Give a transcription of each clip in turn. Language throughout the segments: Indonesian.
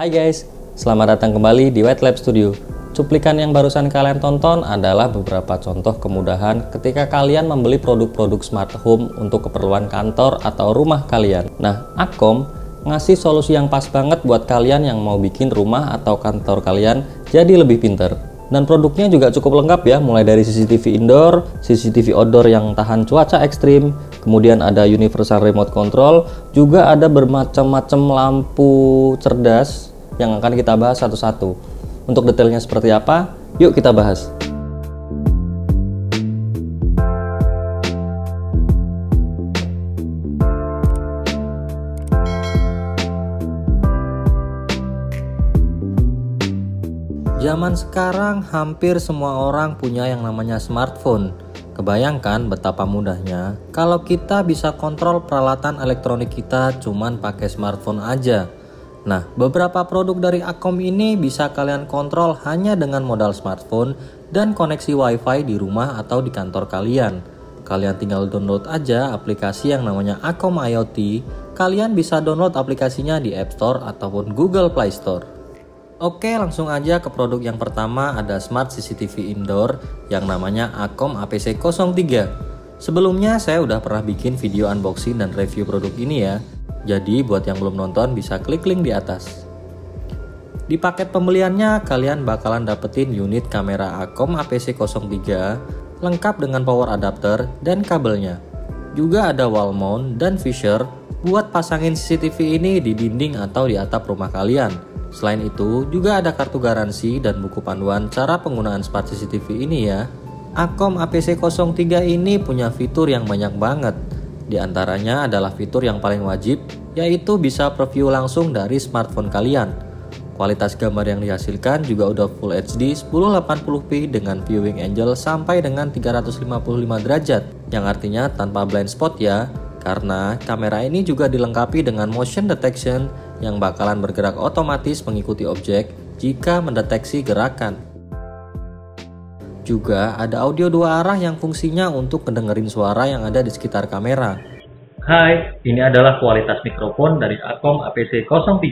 Hai guys, selamat datang kembali di White Lab Studio. Cuplikan yang barusan kalian tonton adalah beberapa contoh kemudahan ketika kalian membeli produk-produk smart home untuk keperluan kantor atau rumah kalian. Nah, Akom ngasih solusi yang pas banget buat kalian yang mau bikin rumah atau kantor kalian jadi lebih pinter. Dan produknya juga cukup lengkap ya, mulai dari CCTV indoor, CCTV outdoor yang tahan cuaca ekstrim, kemudian ada universal remote control, juga ada bermacam-macam lampu cerdas yang akan kita bahas satu-satu. Untuk detailnya seperti apa, yuk kita bahas. Zaman sekarang hampir semua orang punya yang namanya smartphone. Kebayangkan betapa mudahnya kalau kita bisa kontrol peralatan elektronik kita cuman pakai smartphone aja. Nah, beberapa produk dari Akom ini bisa kalian kontrol hanya dengan modal smartphone dan koneksi wifi di rumah atau di kantor kalian. Kalian tinggal download aja aplikasi yang namanya Akom IoT. Kalian bisa download aplikasinya di App Store ataupun Google Play Store. Oke, langsung aja ke produk yang pertama, ada Smart CCTV Indoor yang namanya Akom APC03. Sebelumnya saya udah pernah bikin video unboxing dan review produk ini ya. Jadi buat yang belum nonton bisa klik link di atas. Di paket pembeliannya kalian bakalan dapetin unit kamera Akom APC03 lengkap dengan power adapter dan kabelnya. Juga ada wall mount dan fisher buat pasangin CCTV ini di dinding atau di atap rumah kalian. Selain itu, juga ada kartu garansi dan buku panduan cara penggunaan smart CCTV ini ya. Akom APC03 ini punya fitur yang banyak banget. Di antaranya adalah fitur yang paling wajib, yaitu bisa preview langsung dari smartphone kalian. Kualitas gambar yang dihasilkan juga udah Full HD 1080p dengan viewing angle sampai dengan 355 derajat, yang artinya tanpa blind spot ya. Karena kamera ini juga dilengkapi dengan motion detection yang bakalan bergerak otomatis mengikuti objek jika mendeteksi gerakan. Juga ada audio dua arah yang fungsinya untuk mendengerin suara yang ada di sekitar kamera. Hai, ini adalah kualitas mikrofon dari Akom APC03.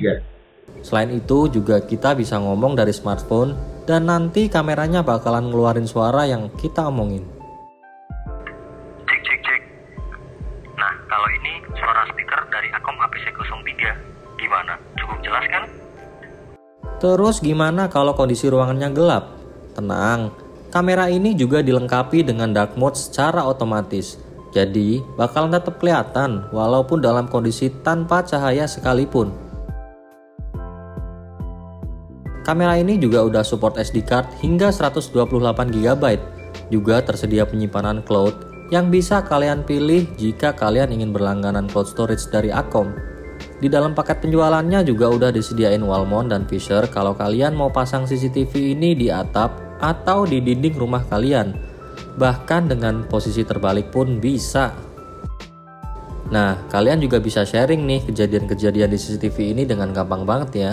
Selain itu juga kita bisa ngomong dari smartphone dan nanti kameranya bakalan ngeluarin suara yang kita omongin. Kalau ini suara speaker dari Akom APC03, gimana? Cukup jelas kan? Terus gimana kalau kondisi ruangannya gelap? Tenang, kamera ini juga dilengkapi dengan dark mode secara otomatis. Jadi bakalan tetap kelihatan walaupun dalam kondisi tanpa cahaya sekalipun. Kamera ini juga udah support SD card hingga 128GB. Juga tersedia penyimpanan cloud yang bisa kalian pilih jika kalian ingin berlangganan cloud storage dari Akom. Di dalam paket penjualannya juga udah disediain wall mount dan fisher kalau kalian mau pasang CCTV ini di atap atau di dinding rumah kalian. Bahkan dengan posisi terbalik pun bisa. Nah, kalian juga bisa sharing nih kejadian-kejadian di CCTV ini dengan gampang banget ya.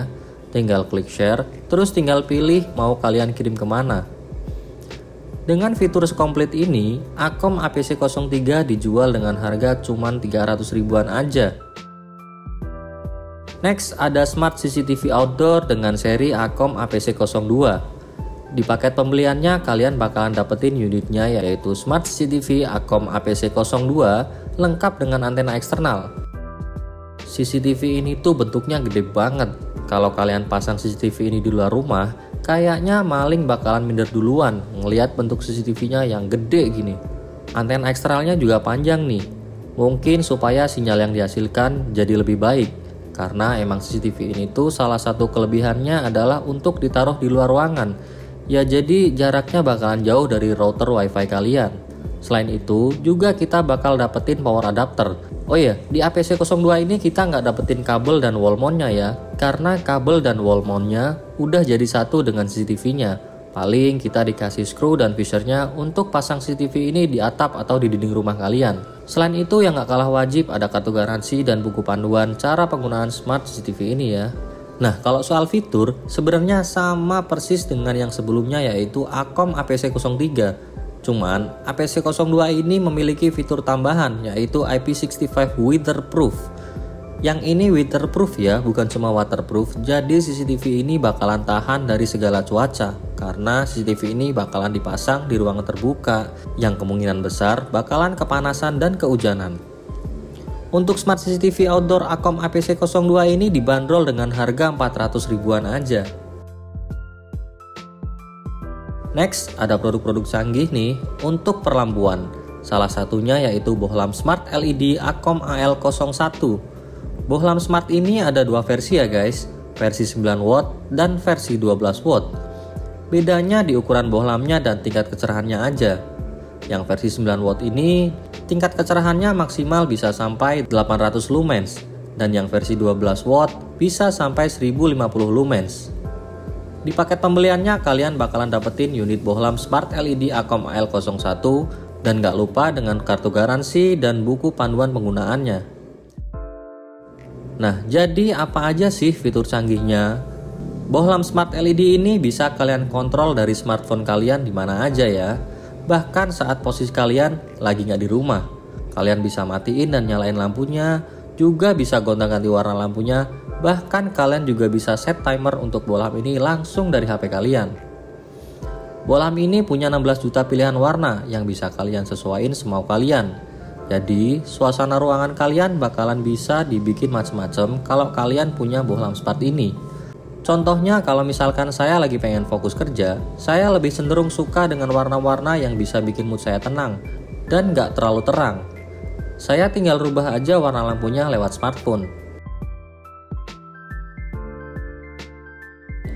Tinggal klik share, terus tinggal pilih mau kalian kirim kemana. Dengan fitur sekomplit ini, Akom APC03 dijual dengan harga cuman 300 ribuan aja. Next ada Smart CCTV Outdoor dengan seri Akom APC02. Di paket pembeliannya kalian bakalan dapetin unitnya yaitu Smart CCTV Akom APC02 lengkap dengan antena eksternal. CCTV ini tuh bentuknya gede banget. Kalau kalian pasang CCTV ini di luar rumah, kayaknya maling bakalan minder duluan ngelihat bentuk CCTV-nya yang gede gini. Antena eksternalnya juga panjang nih. Mungkin supaya sinyal yang dihasilkan jadi lebih baik. Karena emang CCTV ini tuh salah satu kelebihannya adalah untuk ditaruh di luar ruangan. Ya jadi jaraknya bakalan jauh dari router wifi kalian. Selain itu juga kita bakal dapetin power adapter. Oh iya, di APC02 ini kita nggak dapetin kabel dan wall mount-nya ya. Karena kabel dan wall mount-nya udah jadi satu dengan CCTV-nya. Paling kita dikasih screw dan fishernya untuk pasang CCTV ini di atap atau di dinding rumah kalian. Selain itu yang nggak kalah wajib ada kartu garansi dan buku panduan cara penggunaan smart CCTV ini ya. Nah kalau soal fitur sebenarnya sama persis dengan yang sebelumnya yaitu Akom APC03. Cuman APC02 ini memiliki fitur tambahan yaitu IP65 weatherproof. Yang ini weatherproof ya, bukan cuma waterproof. Jadi CCTV ini bakalan tahan dari segala cuaca, karena CCTV ini bakalan dipasang di ruangan terbuka yang kemungkinan besar bakalan kepanasan dan kehujanan. Untuk smart CCTV outdoor Acom APC02 ini dibanderol dengan harga 400 ribuan aja. Next, ada produk-produk canggih nih untuk perlampuan. Salah satunya yaitu bohlam smart LED Acom AL01. Bohlam smart ini ada dua versi ya guys, versi 9 watt dan versi 12 watt. Bedanya di ukuran bohlamnya dan tingkat kecerahannya aja. Yang versi 9 watt ini tingkat kecerahannya maksimal bisa sampai 800 lumens, dan yang versi 12 watt bisa sampai 1050 lumens. Di paket pembeliannya kalian bakalan dapetin unit bohlam smart LED Acom AL01 dan gak lupa dengan kartu garansi dan buku panduan penggunaannya. Nah, jadi apa aja sih fitur canggihnya? Bohlam smart LED ini bisa kalian kontrol dari smartphone kalian di mana aja ya. Bahkan saat posisi kalian lagi gak di rumah, kalian bisa matiin dan nyalain lampunya, juga bisa gonta-ganti warna lampunya. Bahkan kalian juga bisa set timer untuk bohlam ini langsung dari HP kalian. Bohlam ini punya 16 juta pilihan warna yang bisa kalian sesuaiin semau kalian. Jadi suasana ruangan kalian bakalan bisa dibikin macem-macem kalau kalian punya bohlam smart ini. Contohnya kalau misalkan saya lagi pengen fokus kerja, saya lebih cenderung suka dengan warna-warna yang bisa bikin mood saya tenang dan gak terlalu terang. Saya tinggal rubah aja warna lampunya lewat smartphone.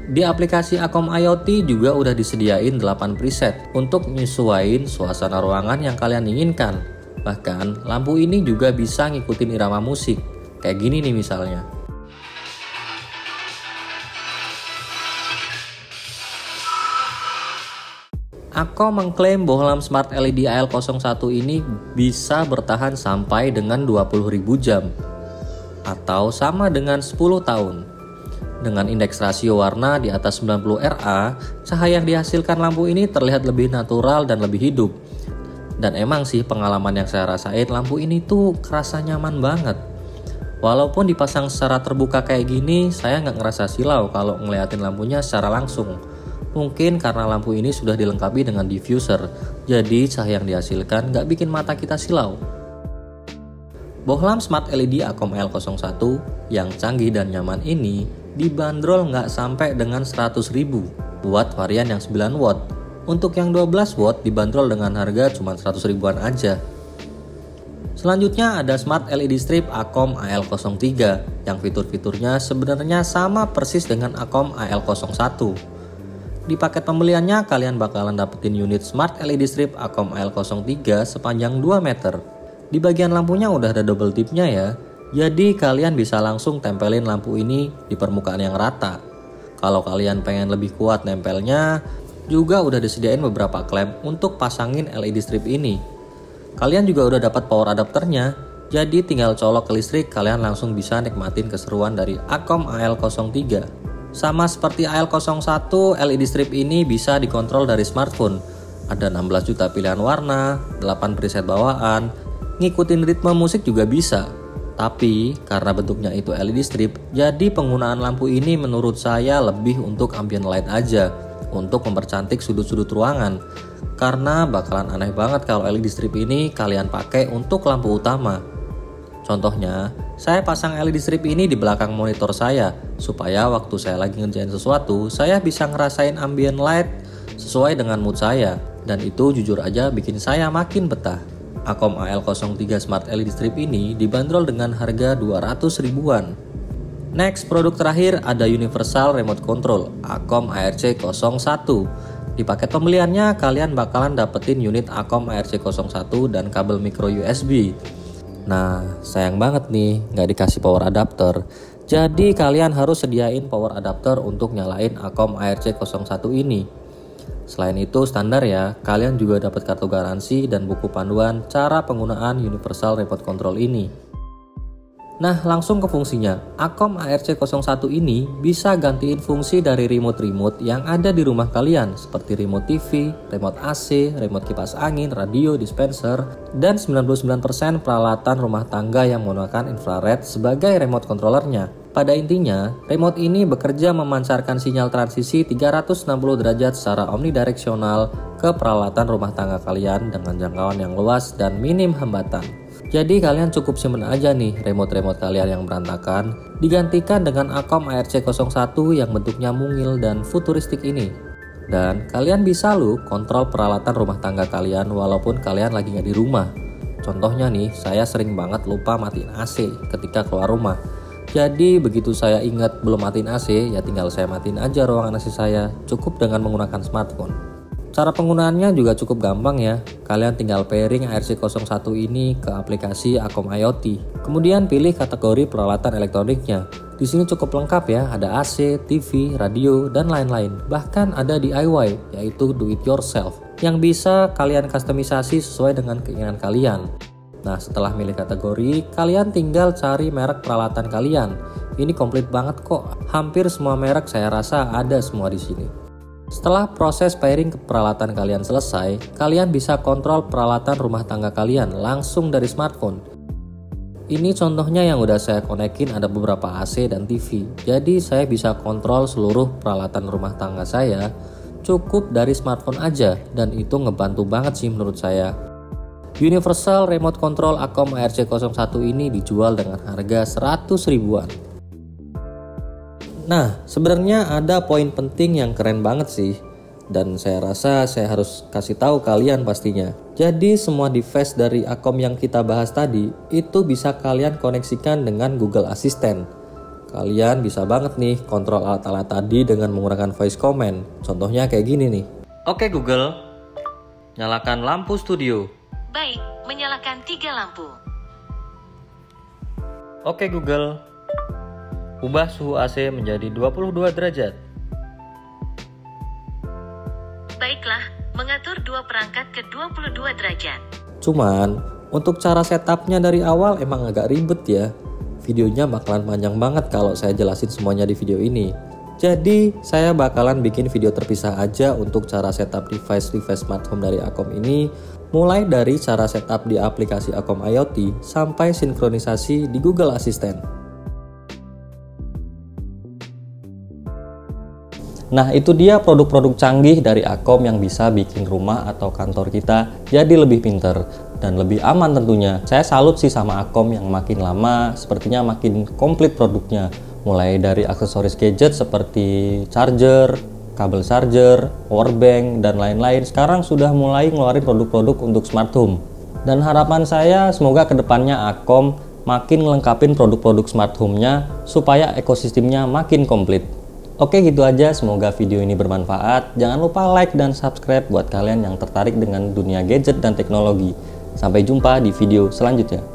Di aplikasi Acom IoT juga udah disediain 8 preset untuk nyesuaiin suasana ruangan yang kalian inginkan. Bahkan lampu ini juga bisa ngikutin irama musik. Kayak gini nih misalnya. Acom mengklaim bohlam smart LED AL01 ini bisa bertahan sampai dengan 20.000 jam atau sama dengan 10 tahun. Dengan indeks rasio warna di atas 90 RA, cahaya yang dihasilkan lampu ini terlihat lebih natural dan lebih hidup. Dan emang sih pengalaman yang saya rasain, lampu ini tuh kerasa nyaman banget. Walaupun dipasang secara terbuka kayak gini, saya nggak ngerasa silau kalau ngeliatin lampunya secara langsung. Mungkin karena lampu ini sudah dilengkapi dengan diffuser, jadi cahaya yang dihasilkan nggak bikin mata kita silau. Bohlam smart LED Acom AL01 yang canggih dan nyaman ini dibanderol nggak sampai dengan 100.000 buat varian yang 9 watt. Untuk yang 12 watt dibanderol dengan harga cuma 100 ribuan aja. Selanjutnya ada smart LED strip Acom AL03 yang fitur-fiturnya sebenarnya sama persis dengan Acom AL01. Di paket pembeliannya kalian bakalan dapetin unit smart LED strip Acom AL03 sepanjang 2 meter. Di bagian lampunya udah ada double tipnya ya. Jadi kalian bisa langsung tempelin lampu ini di permukaan yang rata. Kalau kalian pengen lebih kuat nempelnya, juga udah disediain beberapa klem untuk pasangin LED strip ini. Kalian juga udah dapat power adapternya, jadi tinggal colok ke listrik, kalian langsung bisa nikmatin keseruan dari Acom AL03. Sama seperti AL01, LED strip ini bisa dikontrol dari smartphone. Ada 16 juta pilihan warna, 8 preset bawaan, ngikutin ritme musik juga bisa. Tapi karena bentuknya itu LED strip, jadi penggunaan lampu ini menurut saya lebih untuk ambient light aja, untuk mempercantik sudut-sudut ruangan. Karena bakalan aneh banget kalau LED strip ini kalian pakai untuk lampu utama. Contohnya, saya pasang LED strip ini di belakang monitor saya, supaya waktu saya lagi ngerjain sesuatu, saya bisa ngerasain ambient light sesuai dengan mood saya. Dan itu jujur aja bikin saya makin betah. Acom AL03 Smart LED Strip ini dibanderol dengan harga 200 ribuan. Next, produk terakhir ada Universal Remote Control Acom ARC01. Di paket pembeliannya kalian bakalan dapetin unit Acom ARC01 dan kabel micro USB. Nah, sayang banget nih nggak dikasih power adapter. Jadi kalian harus sediain power adapter untuk nyalain Acom ARC01 ini. Selain itu standar ya, kalian juga dapat kartu garansi dan buku panduan cara penggunaan Universal Remote Control ini. Nah, langsung ke fungsinya. Akom ARC01 ini bisa gantiin fungsi dari remote-remote yang ada di rumah kalian, seperti remote TV, remote AC, remote kipas angin, radio, dispenser, dan 99% peralatan rumah tangga yang menggunakan infrared sebagai remote controllernya. Pada intinya, remote ini bekerja memancarkan sinyal transisi 360 derajat secara omnidireksional ke peralatan rumah tangga kalian dengan jangkauan yang luas dan minim hambatan. Jadi kalian cukup simpen aja nih remote-remote kalian yang berantakan, digantikan dengan Akom ARC01 yang bentuknya mungil dan futuristik ini. Dan kalian bisa loh kontrol peralatan rumah tangga kalian walaupun kalian lagi nggak di rumah. Contohnya nih, saya sering banget lupa matiin AC ketika keluar rumah. Jadi begitu saya ingat belum matiin AC, ya tinggal saya matiin aja ruangan AC saya, cukup dengan menggunakan smartphone. Cara penggunaannya juga cukup gampang ya. Kalian tinggal pairing ARC01 ini ke aplikasi Akom IoT. Kemudian pilih kategori peralatan elektroniknya. Di sini cukup lengkap ya, ada AC, TV, radio, dan lain-lain. Bahkan ada DIY, yaitu do it yourself, yang bisa kalian kustomisasi sesuai dengan keinginan kalian. Nah, setelah milih kategori, kalian tinggal cari merek peralatan kalian. Ini komplit banget kok. Hampir semua merek saya rasa ada semua di sini. Setelah proses pairing ke peralatan kalian selesai, kalian bisa kontrol peralatan rumah tangga kalian langsung dari smartphone. Ini contohnya yang udah saya konekin, ada beberapa AC dan TV. Jadi saya bisa kontrol seluruh peralatan rumah tangga saya cukup dari smartphone aja, dan itu ngebantu banget sih menurut saya. Universal Remote Control Akom ARC01 ini dijual dengan harga 100 ribuan. Nah, sebenarnya ada poin penting yang keren banget sih, dan saya rasa saya harus kasih tahu kalian pastinya. Jadi semua device dari Akom yang kita bahas tadi itu bisa kalian koneksikan dengan Google Assistant. Kalian bisa banget nih kontrol alat-alat tadi dengan menggunakan voice command. Contohnya kayak gini nih. Oke Google, nyalakan lampu studio. Baik, menyalakan 3 lampu. Oke Google, ubah suhu AC menjadi 22 derajat. Baiklah, mengatur 2 perangkat ke 22 derajat. Cuman, untuk cara setupnya dari awal emang agak ribet ya. Videonya bakalan panjang banget kalau saya jelasin semuanya di video ini. Jadi, saya bakalan bikin video terpisah aja untuk cara setup device-device smart home dari Akom ini, mulai dari cara setup di aplikasi Akom IoT sampai sinkronisasi di Google Assistant. Nah, itu dia produk-produk canggih dari Akom yang bisa bikin rumah atau kantor kita jadi lebih pinter dan lebih aman tentunya. Saya salut sih sama Akom yang makin lama sepertinya makin komplit produknya. Mulai dari aksesoris gadget seperti charger, kabel charger, powerbank, dan lain-lain. Sekarang sudah mulai ngeluarin produk-produk untuk smart home. Dan harapan saya semoga kedepannya Akom makin ngelengkapin produk-produk smart home-nya supaya ekosistemnya makin komplit. Oke, gitu aja, semoga video ini bermanfaat. Jangan lupa like dan subscribe buat kalian yang tertarik dengan dunia gadget dan teknologi. Sampai jumpa di video selanjutnya.